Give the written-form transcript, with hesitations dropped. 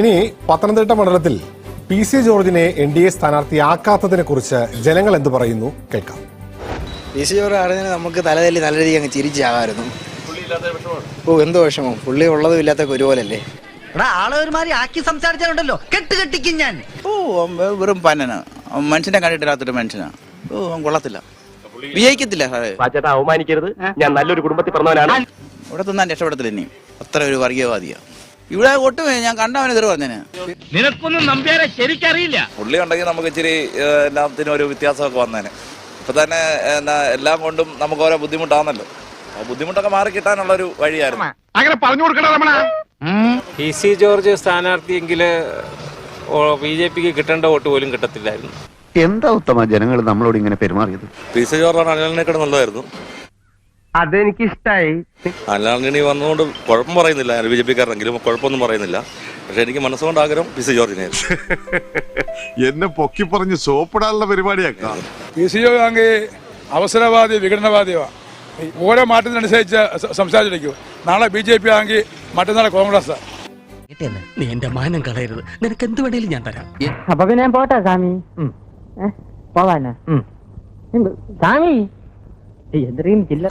ഇനി പത്തനംതിട്ട മണ്ഡലത്തിൽ PC ജോർജിനെ NDA സ്ഥാനാർത്ഥിയാക്കാത്തതിനെ കുറിച്ച് ജനങ്ങൾ എന്ത് പറയുന്നു കേൾക്കാം. PC ജോർജ് ആയിരുന്നെങ്കിൽ നമുക്ക് തലതല്ലി നല്ല രീതിക്ക് അങ്ങ് ചിരിച്ചാകാമായിരുന്നു. എന്തോ വിഷമം, പുള്ളി ഉള്ളതും ഇല്ലാത്തൊക്കെ ഒരുപോലല്ലേ. ആളൊരുമാതിരി ആക്കി സംസാരിച്ചാലുണ്ടല്ലോ കെട്ടിക്കും ഞാൻ. വെറും പന്നനാ, മനുഷ്യനെ കണ്ടിട്ടില്ലാത്തൊരു മനുഷ്യനാ. കൊള്ളത്തില്ല, വിജയിക്കത്തില്ല. അവമാനിക്കരുത്, ഞാൻ നല്ലൊരു കുടുംബത്തിൽ പറഞ്ഞവനാണ്. ഇവിടെ തിന്നാൻ രക്ഷപ്പെടത്തില്ല ഇനിയും. അത്ര ഒരു വർഗീയവാദിയാ. ഇവിടെ ഒട്ടുമേ ഞാൻ കണ്ടവനെ എതിർ പറഞ്ഞേനെ. നിനക്കൊന്നും നമ്പ്യാരെ ശരിക്കറിയില്ല. പുള്ളി ഉണ്ടെങ്കിൽ നമുക്ക് ഇച്ചിരി എല്ലാത്തിനും ഒരു വ്യത്യാസമൊക്കെ വന്നേനെ. ഇപ്പൊ തന്നെ എല്ലാം കൊണ്ടും നമുക്ക് ഓരോ ബുദ്ധിമുട്ടാണല്ലോ. ആ ബുദ്ധിമുട്ടൊക്കെ മാറി കിട്ടാനുള്ള ഒരു വഴിയായിരുന്നു. അങ്ങനെ പറഞ്ഞു കൊടുക്കണ PC ജോർജ് സ്ഥാനാർത്ഥിയെങ്കിൽ BJPക്ക് കിട്ടേണ്ട വോട്ട് പോലും കിട്ടത്തില്ലായിരുന്നു. എന്താ ഉത്തമ ജനങ്ങൾ നമ്മളോട് ഇങ്ങനെ പെരുമാറിയത്? PC ജോർജാണ് അനിലിനേക്കാൾ നല്ലതായിരുന്നു. അതെനിക്കിഷ്ടായി. അനിലാന്റണി വന്നുകൊണ്ട് കുഴപ്പം പറയുന്നില്ല, BJPക്കാരനെങ്കിലും കുഴപ്പമൊന്നും പറയുന്നില്ല. പക്ഷെ എനിക്ക് മനസ്സുകൊണ്ട് ആഗ്രഹം PC ജോർജിനായിരുന്നു. എന്നെ പൊക്കി പറഞ്ഞ് സോപ്പിടാനുള്ള പരിപാടിയാക്കാം. PC ജോർജ് ആണെങ്കിൽ അവസരവാദി, വിഘടനവാദിയാണ്. ഓരോ മാറ്റത്തിനനുസരിച്ച് സംസാരിച്ചിരിക്കും. നാളെ BJP ആണെങ്കിൽ മറ്റന്നാളെ കോൺഗ്രസ്. നീ എന്റെ മാനം കളയരുത്, നിനക്ക് എന്ത് വേണേലും ഞാൻ തരാം. അപ്പൊ പിന്നെ ഞാൻ പോട്ടെ സ്വാമി, പോവാനാ സ്വാമി. എന്തെങ്കിലും ചില്ല